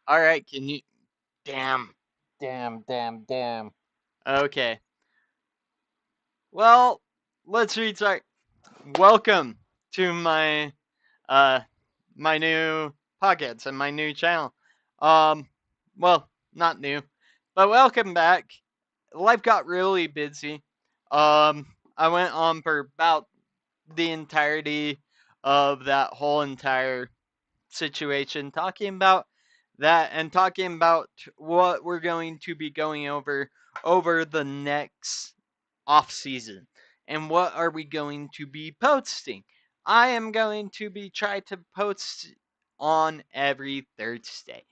Alright, can you. Damn. Damn. Okay. Well, let's restart. Welcome to uh my new podcast and my new channel. Um well, not new, but welcome back. Life got really busy. I went on for about the entirety of that whole entire situation, talking about that and talking about what we're going to be going over the next off season and what are we going to be posting. I am going to be trying to post on every Thursday.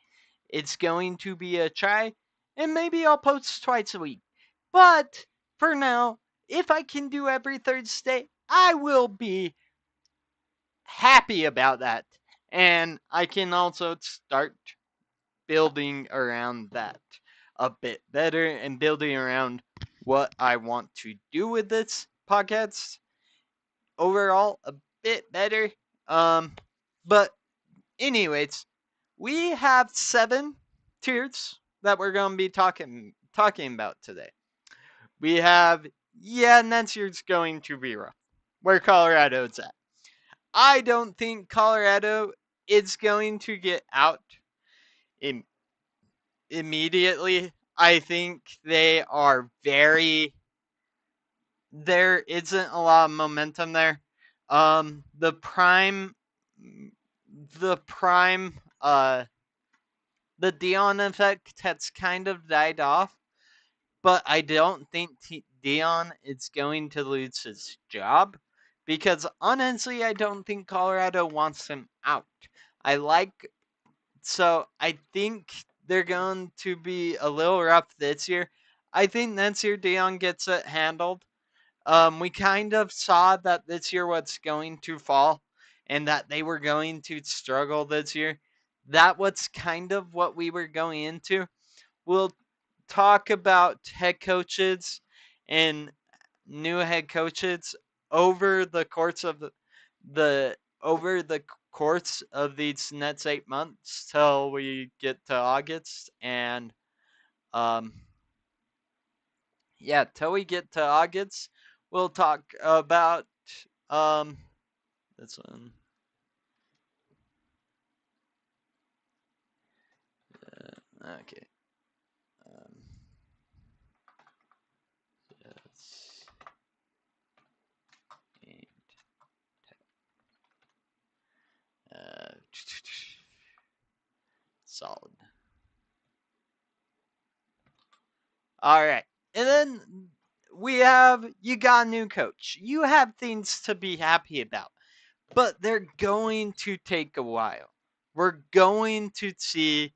It's going to be a try, and maybe I'll post twice a week. But for now, if I can do every Thursday, I will be happy about that. And I can also start building around that a bit better and building around what I want to do with this podcast overall a bit better. Um, but anyways, we have 7 tiers that we're going to be talking about today. We have next year's going to be rough. Where Colorado's at. I don't think Colorado is going to get out in immediately. I think they are very. There isn't a lot of momentum there. Um, the prime, the prime, the Dion effect has kind of died off, but I don't think Dion is going to lose his job because honestly, I don't think Colorado wants him out. I like So I think they're going to be a little rough this year. I think next year Dion gets it handled. We kind of saw that this year was going to fall and that they were going to struggle this year. That was kind of what we were going into. We'll talk about head coaches and new head coaches over the course of the over the course of these next 8 months till we get to August and um till we get to August we'll talk about um this one. Okay. Um, yes. And, uh, solid. All right. And then you got a new coach. You have things to be happy about, but they're going to take a while. We're going to see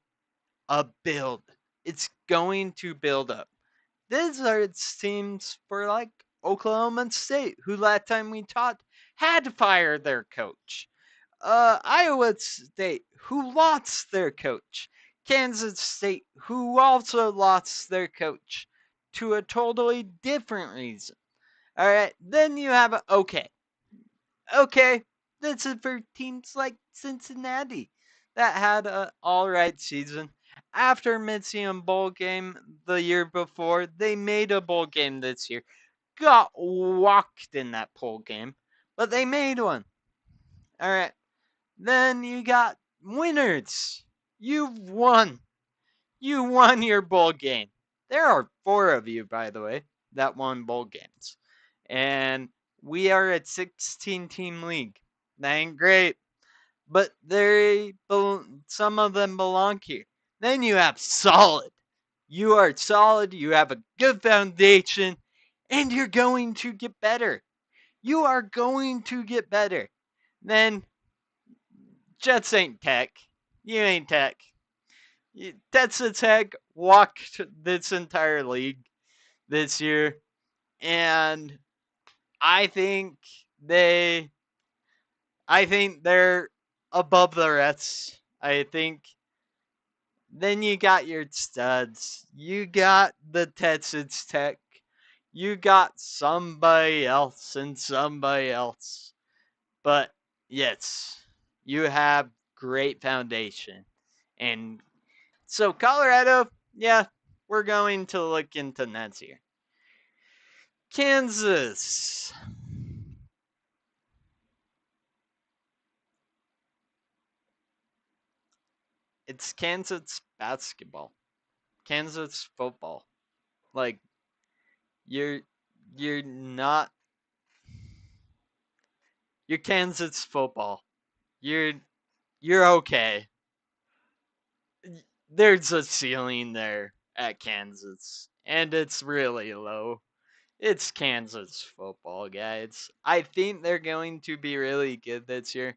a build. It's going to build up. These are teams for like Oklahoma State, who last time we talked had to fire their coach. Iowa State, who lost their coach. Kansas State, who also lost their coach to a totally different reason. All right, then you have okay. This is for teams like Cincinnati that had a all right season. After missing a bowl game the year before, they made a bowl game this year. Got walked in that bowl game, but they made one. All right. Then you got winners. You've won. You won your bowl game. There are 4 of you, by the way, that won bowl games. And we are a 16 team league. That ain't great. But some of them belong here. Then you have solid. You are solid. You have a good foundation. And you're going to get better. You are going to get better. Then Jets ain't tech. You ain't tech. Texas Tech walked this entire league this year, and I think they, I think they're above the rest. I think. Then you got your studs. You got the Texas Tech. You got somebody else and somebody else. But yes, you have great foundation and So Colorado, yeah, we're going to look into Nets here. Kansas. It's Kansas basketball. Kansas football. Like you're you're not you're Kansas football. You're you're okay. There's a ceiling there at Kansas, and it's really low. It's Kansas football, guys. I think they're going to be really good this year.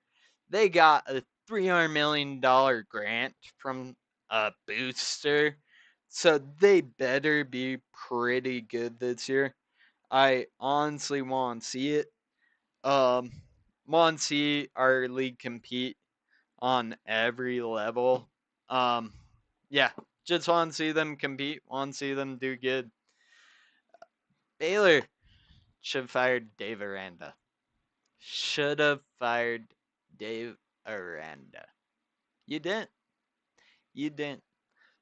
They got a $300 million grant from a booster, so they better be pretty good this year. I honestly want to see it. Um, want to see our league compete on every level. Um, yeah, just want to see them compete. Want to see them do good. Baylor should have fired Dave Aranda. Should have fired Dave Aranda. You didn't. You didn't.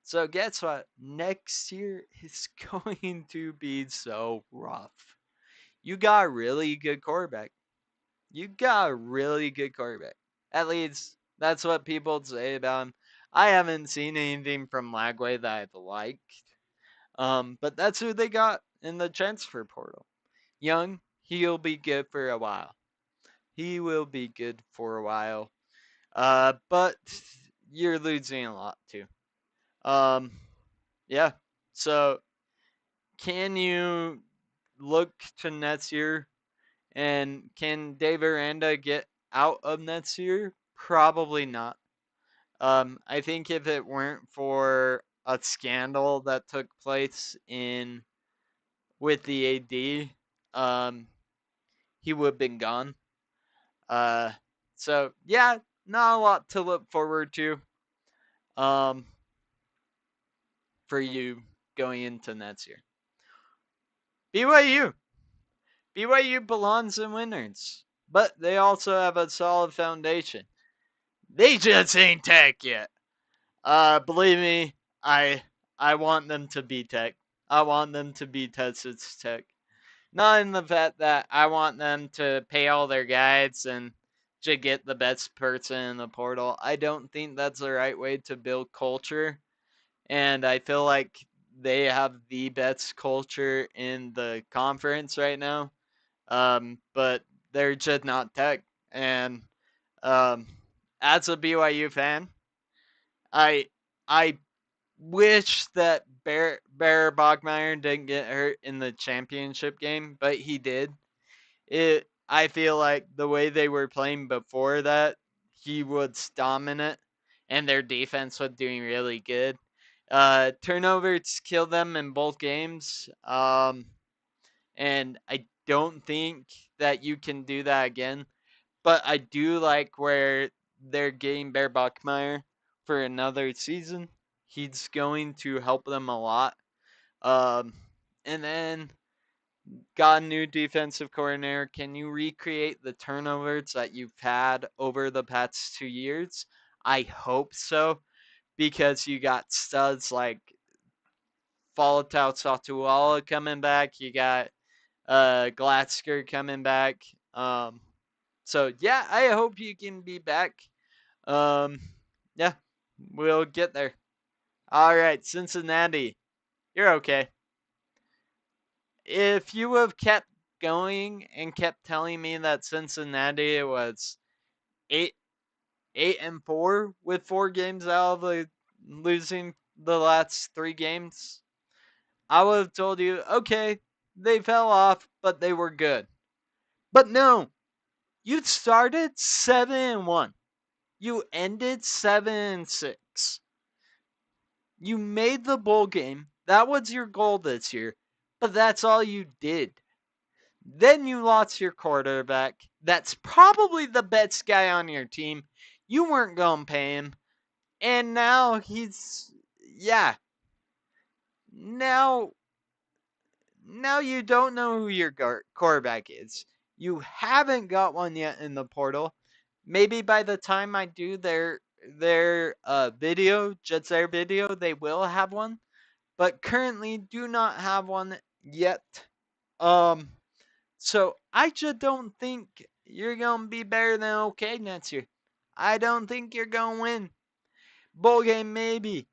So guess what? Next year is going to be so rough. You got a really good quarterback. You got a really good quarterback. At least that's what people say about him. I haven't seen anything from Lagway that I've liked. But that's who they got in the transfer portal. Young, he'll be good for a while. He will be good for a while. But you're losing a lot too. Um, yeah. So can you look to next year and can Dave Aranda get out of next year? Probably not. I think if it weren't for a scandal that took place in with the AD, he would have been gone. Uh, so yeah, not a lot to look forward to. Um, for you going into next year. BYU, BYU belongs in winners, but they also have a solid foundation. They just ain't Tech yet. Believe me, I want them to be Tech. I want them to be Texas Tech. Not in the fact that I want them to pay all their guides and to get the best person in the portal. I don't think that's the right way to build culture. And I feel like they have the best culture in the conference right now. But they're just not Tech. And um, as a BYU fan, I I wish that Bear Bogmeyer didn't get hurt in the championship game, but he did. I feel like the way they were playing before that, he was dominant, and their defense was doing really good. Turnovers killed them in both games, and I don't think that you can do that again. But I do like where they're getting Bear Buckmeyer for another season. He's going to help them a lot. Um, and then got a new defensive coordinator. Can you recreate the turnovers that you've had over the past 2 years? I hope so, because you got studs like Falatau Satuala coming back. You got Glatsker coming back. So yeah, I hope you can be back. Um, yeah, we'll get there. All right, Cincinnati, you're okay. If you have kept going and kept telling me that Cincinnati was eight 8-4 with 4 games out of losing the last 3 games, I would have told you, okay, they fell off, but they were good. But no, you started 7-1. You ended 7-6. You made the bowl game. That was your goal this year, but that's all you did. Then you lost your quarterback. That's probably the best guy on your team. You weren't going to pay him. And now yeah. Now, now you don't know who your quarterback is. You haven't got one yet in the portal. Maybe by the time I do there, video, Jets Air video, they will have one, but currently do not have one yet. Um, so I just don't think you're gonna be better than okay next year. I don't think you're gonna win. Bowl game maybe,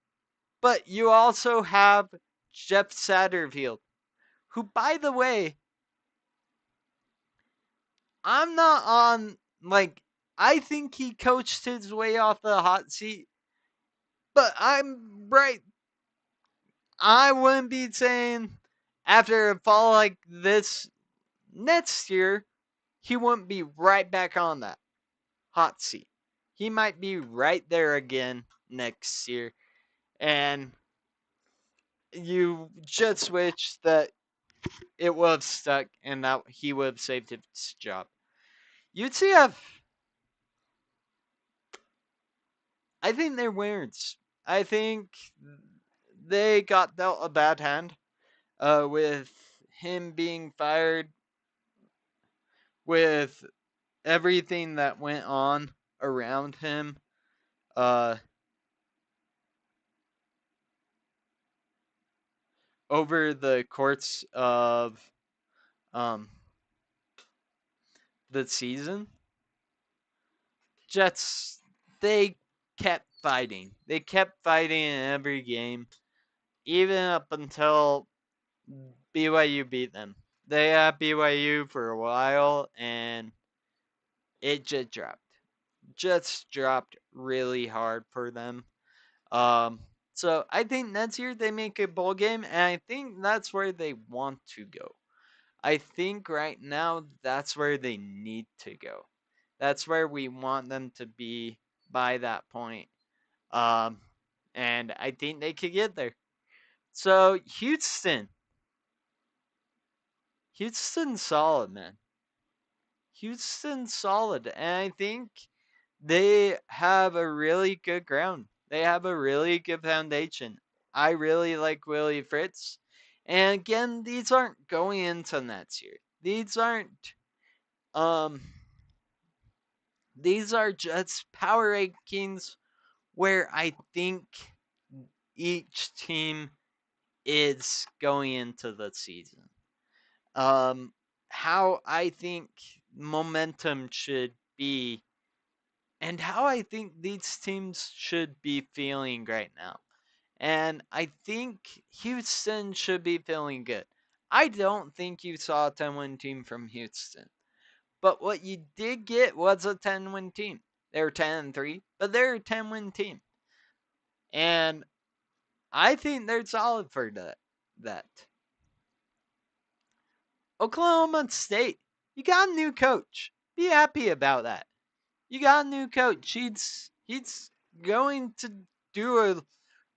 but you also have Jeff Satterfield, who, by the way, I'm not on like I think he coached his way off the hot seat, but I'm right. I wouldn't be saying after a fall like this next year, he wouldn't be right back on that hot seat. He might be right there again next year. And you just wish that it would have stuck and that he would have saved his job. UCF, I think they're weirds. I think they got dealt a bad hand with him being fired, with everything that went on around him. Uh, over the course of um, the season, Jets, they kept fighting. They kept fighting in every game, even up until BYU beat them. They had BYU for a while, and it just dropped. Just dropped really hard for them. Um, so I think next year they make a bowl game, and I think that's where they want to go. I think right now that's where they need to go. That's where we want them to be by that point. Um, and I think they could get there. So Houston's solid, man. Houston's solid, and I think they have a really good ground. They have a really good foundation. I really like Willie Fritz. And again, these aren't going into next year. Um these are just power rankings where I think each team is going into the season. Um how I think momentum should be and how I think these teams should be feeling right now. And I think Houston should be feeling good. I don't think you saw a 10-win team from Houston. But what you did get was a 10-win team. They were 10-3, but they're a 10-win team. And I think they're solid for that. Oklahoma State, you got a new coach. Be happy about that. You got a new coach. He's going to do a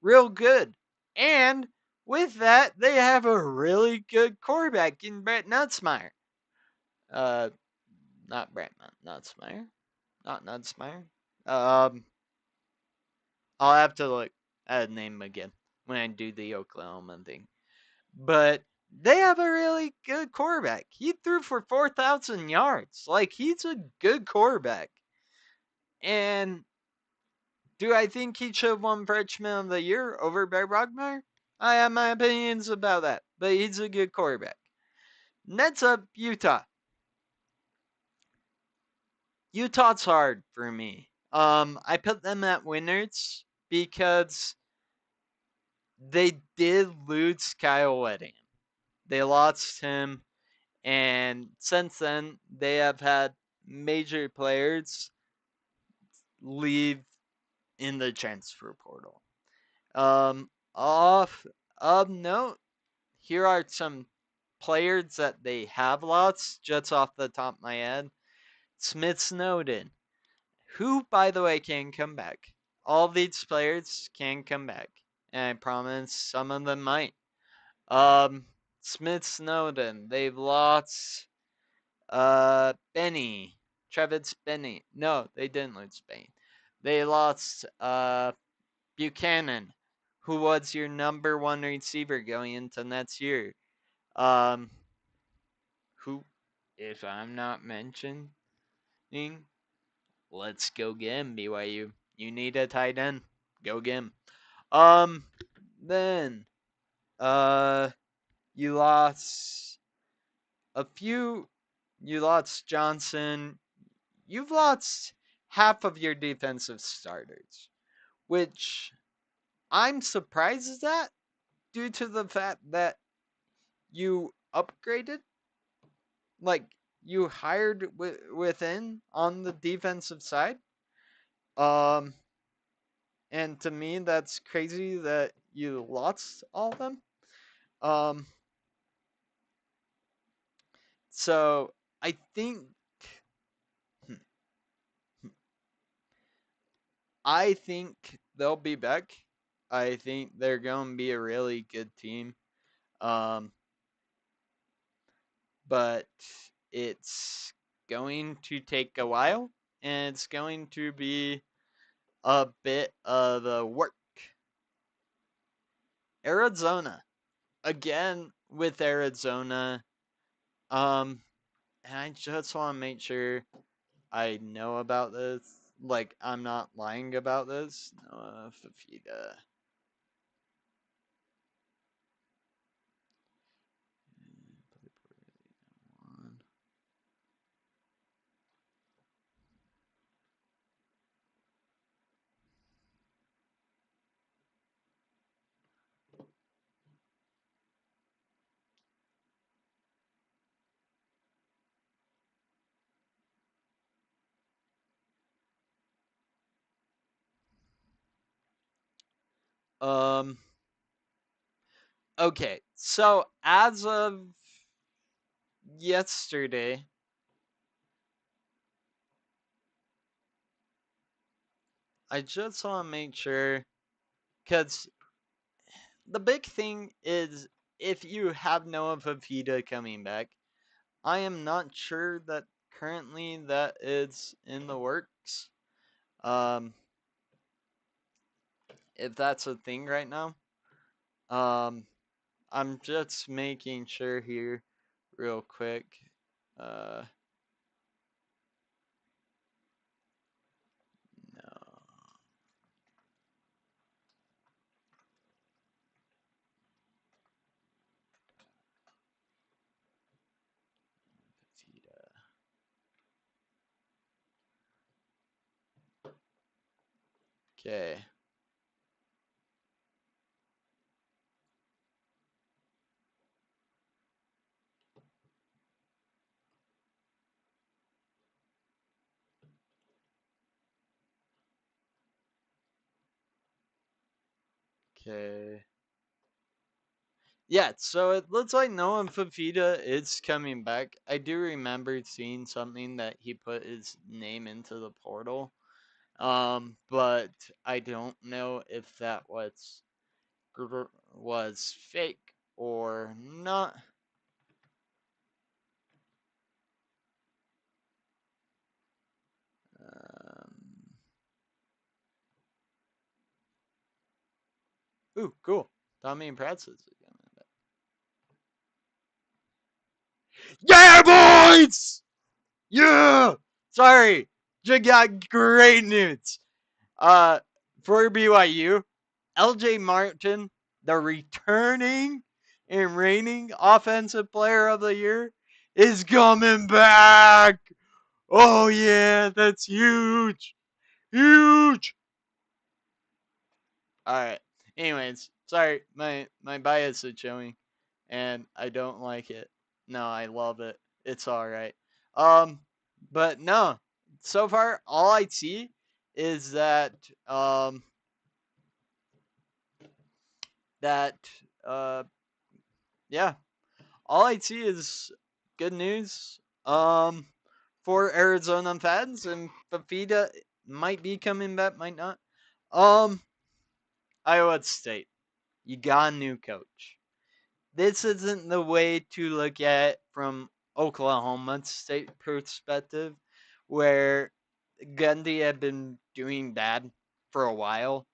real good. And with that, they have a really good quarterback in Brett Nutzmeyer. Uh, not Brett Nutzmeyer. Not Nutzmeyer. Um, I'll have to look at a name again when I do the Oklahoma thing. But they have a really good quarterback. He threw for 4,000 yards. Like, he's a good quarterback. And do I think he should have won Freshman of the Year over Bear Brockmeyer? I have my opinions about that, but he's a good quarterback. Next up, Utah. Utah's hard for me. I put them at winners because they did lose Kyle Wedding. They lost him, and since then they have had major players leave in the transfer portal. Off of note, here are some players that they have lost just off the top of my head. Smith Snowden, who, by the way, can come back. All these players can come back, and I promise some of them might. Um, Smith Snowden, they've lost Benny, Travis Benny. No, they didn't lose Benny. They lost Buchanan, who was your number one receiver going into next year. Um, who, if I'm not mentioning, let's go get him, BYU. You need a tight end. Go get him. Um, then, uh, you lost a few. You lost Johnson. You've lost half of your defensive starters, which I'm surprised at due to the fact that you upgraded, like you hired within on the defensive side. Um, and to me, that's crazy that you lost all of them. Um, so I think hmm, I think they'll be back. I think they're going to be a really good team. Um, but it's going to take a while, and it's going to be a bit of a work. Arizona. Again with Arizona. Um, and I just want to make sure I know about this. Like, I'm not lying about this. Noah Fafita. Um, okay, so as of yesterday, I just want to make sure, because the big thing is if you have Noah Fafita coming back, I am not sure that currently that is in the works. Um, if that's a thing right now. Um, I'm just making sure here, real quick. Uh, no. Fafita. Okay. Okay. Yeah, so it looks like Noah Fafita is coming back. I do remember seeing something that he put his name into the portal. But I don't know if that was fake or not. Um, ooh, cool. Tommy and Pratt says again. Yeah, boys! Yeah! Sorry. You got great news. Uh, for BYU, LJ Martin, the returning and reigning offensive player of the year, is coming back. Oh, yeah, that's huge. Huge. All right. Anyways, sorry, my bias is showing, and I don't like it. No, I love it. It's all right. Um, but no. So far, all I see is um that yeah, all I see is good news. For Arizona fans, and Fafita might be coming back, might not. Um, Iowa State, you got a new coach. This isn't the way to look at it from Oklahoma State perspective, where Gundy had been doing bad for a while.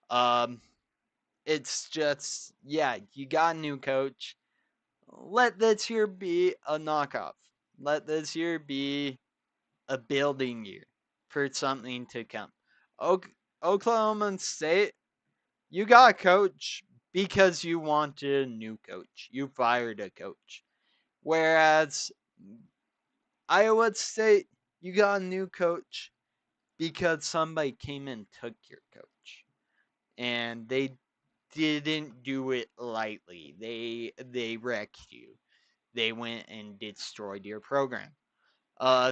Um, it's just, yeah, you got a new coach. Let this year be a knockoff. Let this year be a building year for something to come. Oklahoma State, you got a coach because you wanted a new coach. You fired a coach. Whereas Iowa State, you got a new coach because somebody came and took your coach. And they didn't do it lightly. They wrecked you. They went and destroyed your program.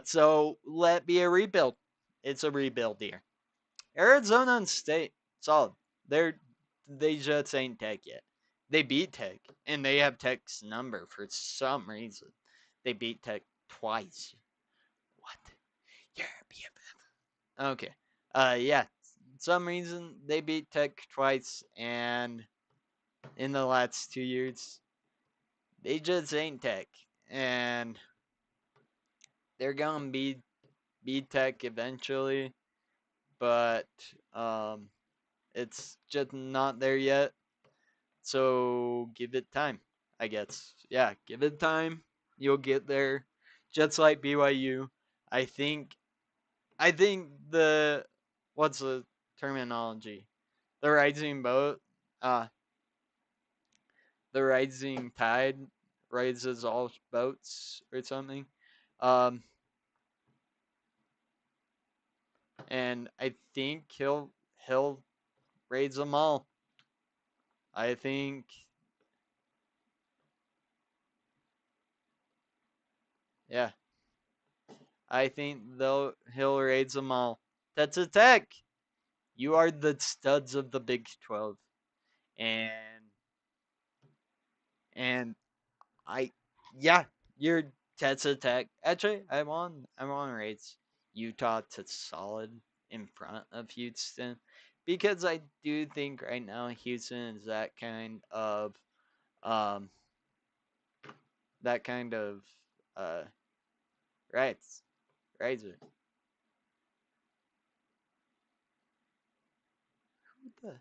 So let be a rebuild. It's a rebuild year. Arizona and State, solid. They just ain't Tech yet. They beat Tech, and they have Tech's number for some reason. They beat Tech twice. What? You're a BFF. Okay. Yeah. Some reason they beat Tech twice, and in the last 2 years, they just ain't Tech, and they're gonna be Tech eventually, but um, it's just not there yet. So give it time, I guess. Yeah, give it time. You'll get there. Just like BYU. I think I think the what's the terminology? The rising boat, uh the rising tide raises all boats or something. Um and I think he'll raise them all. I think yeah, I think he'll raise them all. That's a tech. You are the studs of the Big 12, and and I yeah, you're Texas Tech. Actually, I want to raise Utah to solid in front of Houston because I do think right now Houston is um that kind of uh right riser. What the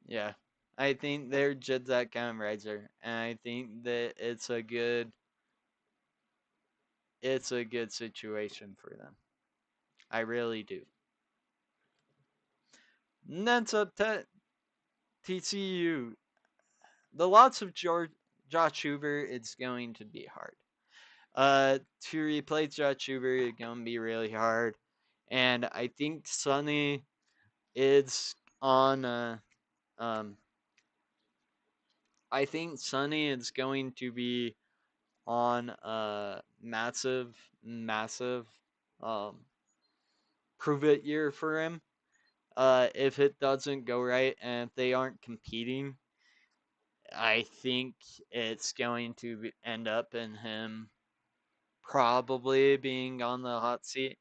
Yeah. I think they're just that kind of riser, and I think that it's a good situation for them. I really do. And that's up to TCU. The lots of Josh Hoover, it's going to be hard. To replace Josh Hoover, it's going to be really hard. And I think Sonny is on um I think Sonny is going to be on a massive um prove it year for him. If it doesn't go right and if they aren't competing, I think it's going to end up in him probably being on the hot seat.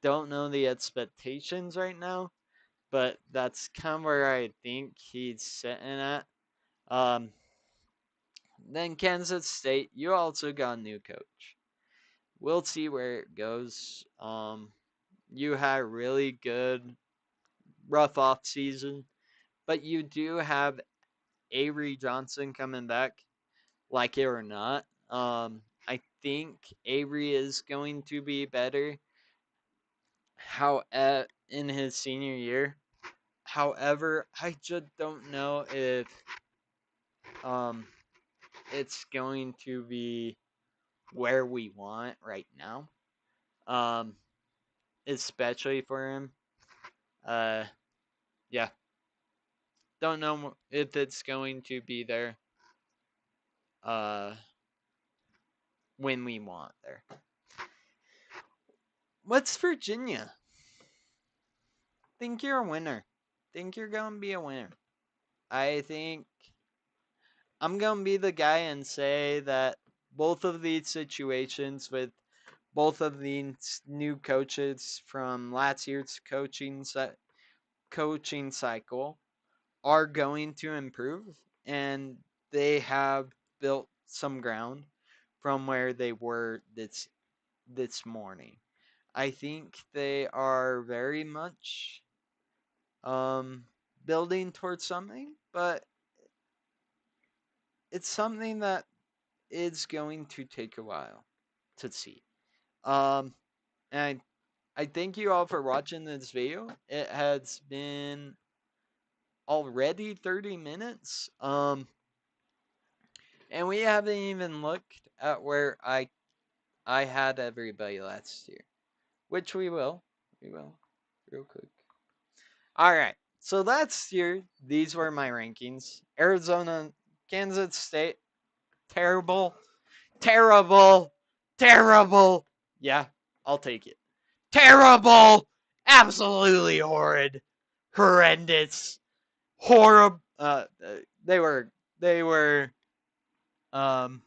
Don't know the expectations right now, but that's kind of where I think he's sitting at. Um, then Kansas State, you also got a new coach. We'll see where it goes. You had a really good, rough off season, but you do have Avery Johnson coming back, like it or not. I think Avery is going to be better. How in his senior year. However, I just don't know if um it's going to be where we want right now. Um, especially for him. Uh, yeah, don't know if it's going to be there. Uh, when we want there. What's Virginia? Think you're a winner. Think you're gonna be a winner. I think I'm gonna be the guy and say that both of these situations with both of these new coaches from last year's coaching cycle are going to improve, and they have built some ground from where they were this morning. I think they are very much um, building towards something, but it's something that is going to take a while to see. Um, and I thank you all for watching this video. It has been already 30 minutes. And we haven't even looked at where I had everybody last year, which we will. We will, real quick. All right. So last year, these were my rankings. Arizona, Kansas State, terrible, terrible, terrible. Yeah, I'll take it. Terrible, absolutely horrid, horrendous, horrible. They were um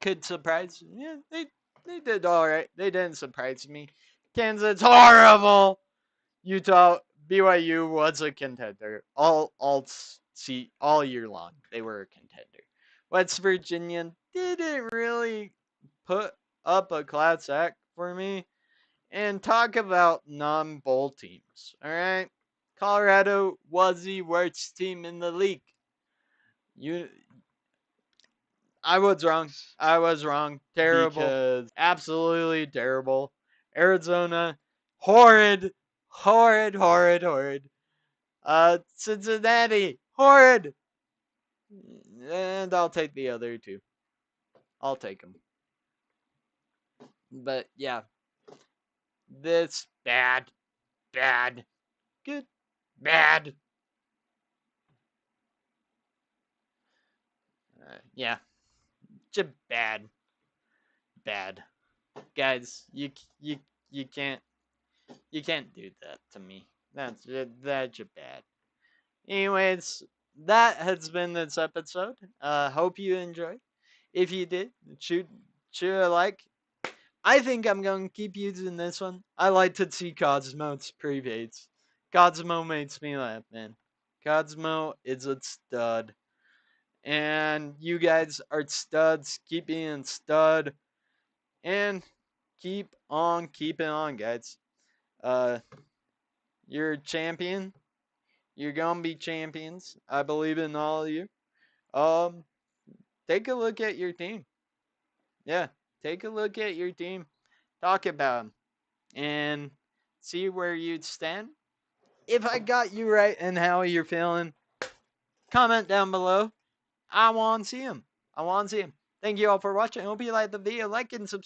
could surprise. Yeah, they did all right. They didn't surprise me. Kansas horrible. Utah, BYU was a contender all year long. They were a contender. West Virginia didn't really put up a class act for me. And talk about non-bowl teams. All right, Colorado was the worst team in the league. You, I was wrong. I was wrong. Terrible. Because absolutely terrible. Arizona, horrid, horrid, horrid, horrid. Cincinnati, horrid. And I'll take the other two. I'll take them. But yeah, this bad, bad, good, bad. Yeah, just bad, bad. Guys, you can't do that to me. That's just bad. Anyways, that has been this episode. Hope you enjoyed. If you did, shoot a like. I think I'm going to keep using this one. I like to see Cosmo's prevates. Cosmo makes me laugh, man. Cosmo is a stud. And you guys are studs. Keep being stud. And keep on keeping on, guys. Uh, you're a champion. You're gonna be champions. I believe in all of you. Um, take a look at your team. Yeah, take a look at your team. Talk about them and see where you'd stand. If I got you right and how you're feeling, comment down below. I want to see them. I want to see them. Thank you all for watching. I hope you liked the video. Like and subscribe.